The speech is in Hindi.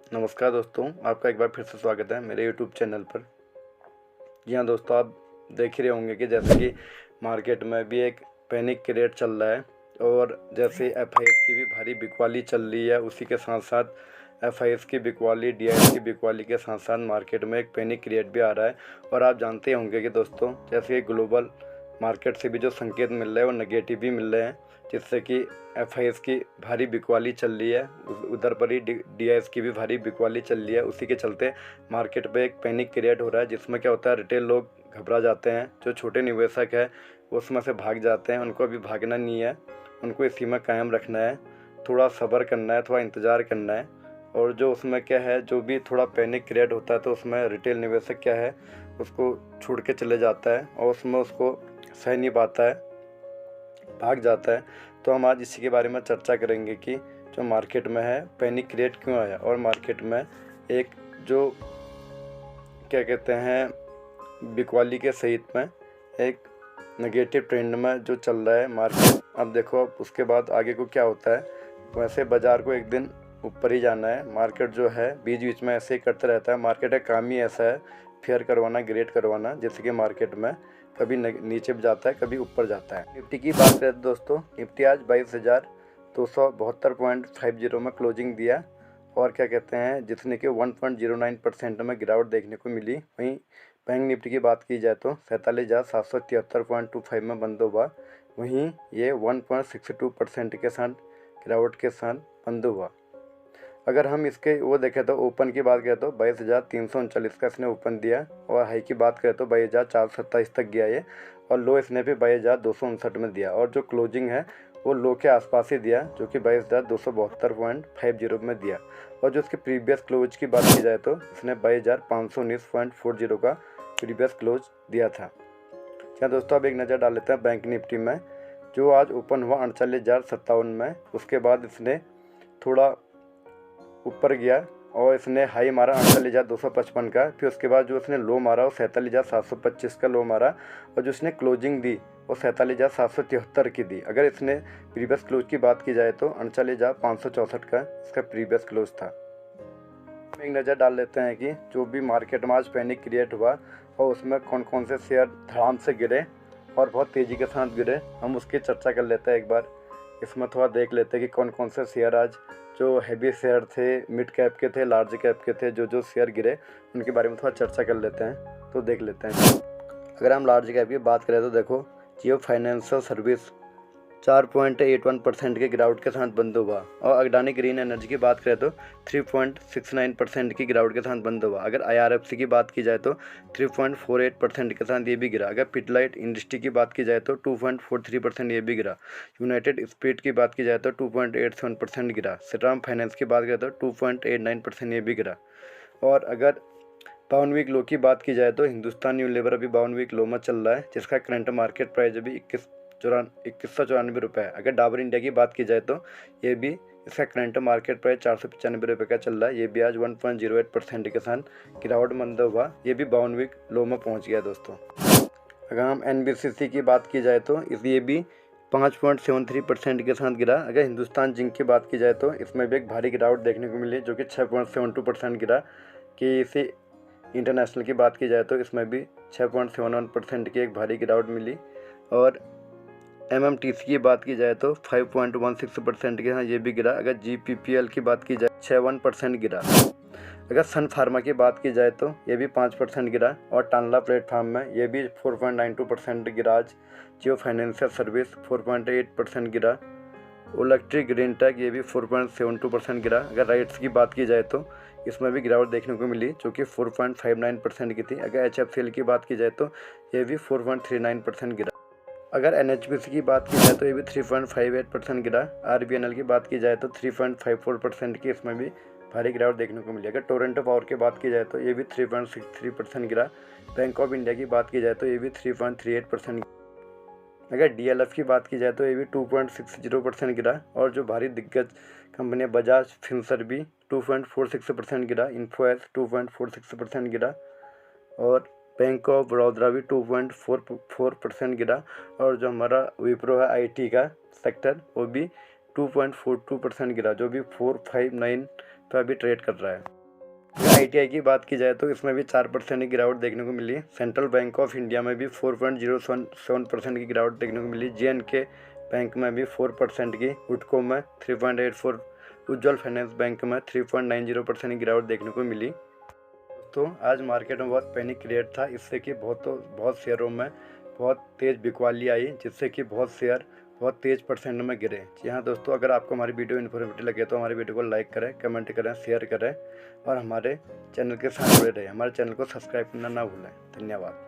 नमस्कार दोस्तों, आपका एक बार फिर से स्वागत है मेरे यूट्यूब चैनल पर। जी हाँ दोस्तों, आप देख ही रहे होंगे कि जैसे कि मार्केट में भी एक पैनिक क्रिएट चल रहा है और जैसे एफआईएस की भी भारी बिकवाली चल रही है, उसी के साथ साथ एफआईएस की बिकवाली, डीआईएस की बिकवाली के साथ साथ मार्केट में एक पैनिक क्रिएट भी आ रहा है। और आप जानते होंगे कि दोस्तों, जैसे ग्लोबल मार्केट से भी जो संकेत मिल रहे हैं वो नेगेटिव भी मिल रहे हैं, जिससे कि एफआईएस की भारी बिकवाली चल रही है, उधर पर ही डीआईएस की भी भारी बिकवाली चल रही है। उसी के चलते मार्केट पे एक पैनिक क्रिएट हो रहा है, जिसमें क्या होता है, रिटेल लोग घबरा जाते हैं, जो छोटे निवेशक है उसमें से भाग जाते हैं। उनको अभी भागना नहीं है, उनको इसी में कायम रखना है, थोड़ा सब्र करना है, थोड़ा इंतज़ार करना है। और जो उसमें क्या है, जो भी थोड़ा पैनिक क्रिएट होता है तो उसमें रिटेल निवेशक क्या है, उसको छोड़ के चले जाता है और उसमें उसको सह नहीं पाता है, भाग जाता है। तो हम आज इसी के बारे में चर्चा करेंगे कि जो मार्केट में है पैनिक क्रिएट क्यों आया, और मार्केट में एक जो क्या कहते हैं बिकवाली के सहित में एक नेगेटिव ट्रेंड में जो चल रहा है मार्केट। अब देखो, अब उसके बाद आगे को क्या होता है। वैसे बाज़ार को एक दिन ऊपर ही जाना है, मार्केट जो है बीच बीच में ऐसे ही करते रहता है। मार्केट का काम ही ऐसा है, फेयर करवाना, ग्रेड करवाना, जैसे कि मार्केट में कभी नीचे भी जाता है, कभी ऊपर जाता है। निफ्टी की बात करें तो दोस्तों, निफ्टी आज 22,272.50 में क्लोजिंग दिया और क्या कहते हैं, जिसने कि 1.09% में गिरावट देखने को मिली। वहीं बैंक निफ्टी की बात की जाए तो 47,773.25 में बंद हुआ। वहीं ये 1.62% के साथ गिरावट के साथ बंद हुआ। अगर हम इसके वो देखें तो ओपन की बात करें तो 22,339 का इसने ओपन दिया, और हाई की बात करें तो 22,427 तक गया ये, और लो इसने भी 22,259 में दिया, और जो क्लोजिंग है वो लो के आसपास ही दिया, जो कि 22,272.50 में दिया। और जो इसके प्रीवियस क्लोज की बात की जाए तो इसने 22,519.40 का प्रीवियस क्लोज दिया था। क्या दोस्तों, अब एक नज़र डाल लेते हैं बैंक निफ्टी में, जो आज ओपन हुआ 39,057 में। उसके बाद इसने थोड़ा ऊपर गया और इसने हाई मारा 38,255 का। फिर उसके बाद जो इसने लो मारा वो 47,725 का लो मारा, और जो इसने क्लोजिंग दी वो 47,773 की दी। अगर इसने प्रीवियस क्लोज की बात की जाए तो 39,564 का इसका प्रीवियस क्लोज था। एक नज़र डाल लेते हैं कि जो भी मार्केट में आज पैनिक क्रिएट हुआ और उसमें कौन कौन से शेयर धड़ाम से गिरे और बहुत तेज़ी के साथ गिरे, हम उसकी चर्चा कर लेते हैं। एक बार इसमें थोड़ा देख लेते हैं कि कौन कौन से शेयर आज जो हैवी शेयर थे, मिड कैप के थे, लार्ज कैप के थे, जो शेयर गिरे उनके बारे में थोड़ा चर्चा कर लेते हैं। तो देख लेते हैं। अगर हम लार्ज कैप की बात करें तो देखो, जियो फाइनेंशियल सर्विस 4.81% के गिरावट के साथ बंद हुआ, और अडानी ग्रीन एनर्जी की बात करें तो 3.69% की गिरावट के साथ बंद हुआ। अगर IRFC की बात की जाए तो 3.48% के साथ ये भी गिरा। अगर पिडलाइट इंडस्ट्री की बात की जाए तो 2.43% ये भी गिरा। यूनाइटेड स्पिरिट की बात की जाए तो 2.87% गिरा। श्रीराम फाइनेंस की बात करें तो 2.89% ये भी गिरा। और अगर 52 वीक लो की बात की जाए तो हिंदुस्तान यूनिलीवर अभी 52 वीक लो में चल रहा है, जिसका करंट मार्केट प्राइस अभी 2194 रुपये है। अगर डाबर इंडिया की बात की जाए तो ये भी, इसका करंट मार्केट प्राइस 495 रुपये का चल रहा है। ये भी आज 1.08% के साथ गिरावट मंद हुआ, ये भी 52 वीक लो में पहुंच गया दोस्तों। अगर हम NBCC की बात की जाए तो ये भी 5.73% के साथ गिरा। अगर हिंदुस्तान जिंक की बात की जाए तो इसमें भी एक भारी गिरावट देखने को मिली, जो कि 6.72% गिरा। कि इसी इंटरनेशनल की बात की जाए तो इसमें भी 6.71% की एक भारी गिरावट मिली। और MMTC की बात की जाए तो 5.16% के, हाँ ये भी गिरा। अगर GPPL की बात की जाए 61% गिरा। अगर सन फार्मा की बात की जाए तो ये भी 5% गिरा। और टानला प्लेटफॉर्म में ये भी 4.92% गिरा। आज जियो फाइनेंशियल सर्विस 4.8% गिरा। इलेक्ट्रिक ग्रीन टेक ये भी 4.72% गिरा। अगर राइट्स की बात की जाए तो इसमें भी गिरावट देखने को मिली, जो कि 4.59% की थी। अगर HFCL की बात की जाए तो ये भी 4.39% गिरा। अगर NHPC की बात की जाए तो ये भी 3.58% गिरा। RBNL की बात की जाए तो 3.54% की इसमें भी भारी गिरावट देखने को मिली। अगर टोरंटो पावर की बात की जाए तो ये भी 3.63% गिरा। बैंक ऑफ इंडिया की बात की जाए तो ये भी 3.38%। अगर DLF की बात की जाए तो ये भी 2.60% गिरा। और जो भारी दिग्गज कंपनी बजाज फिनसर्व भी 2.46% गिरा। इन्फो एज 2.46% गिरा। और बैंक ऑफ बड़ौदा भी 2.44% गिरा। और जो हमारा विप्रो है IT का सेक्टर, वो भी 2.42% गिरा, जो भी 459 पर अभी ट्रेड कर रहा है। ITI की बात की जाए तो इसमें भी 4% की गिरावट देखने को मिली। सेंट्रल बैंक ऑफ इंडिया में भी 4.07% की गिरावट देखने को मिली। JNK बैंक में भी 4% की, हुडको में 3.84, उज्ज्वल फाइनेंस बैंक में 3.90% की गिरावट देखने को मिली। दोस्तों आज मार्केट में बहुत पैनिक क्रिएट था, इससे कि बहुत शेयरों में बहुत तेज़ बिकवाली आई, जिससे कि बहुत शेयर बहुत तेज़ परसेंट में गिरे। जी हाँ दोस्तों, अगर आपको हमारी वीडियो इन्फॉर्मेटिव लगे तो हमारी वीडियो को लाइक करें, कमेंट करें, शेयर करें और हमारे चैनल के साथ जुड़े रहें। हमारे चैनल को सब्सक्राइब करना ना भूलें। धन्यवाद।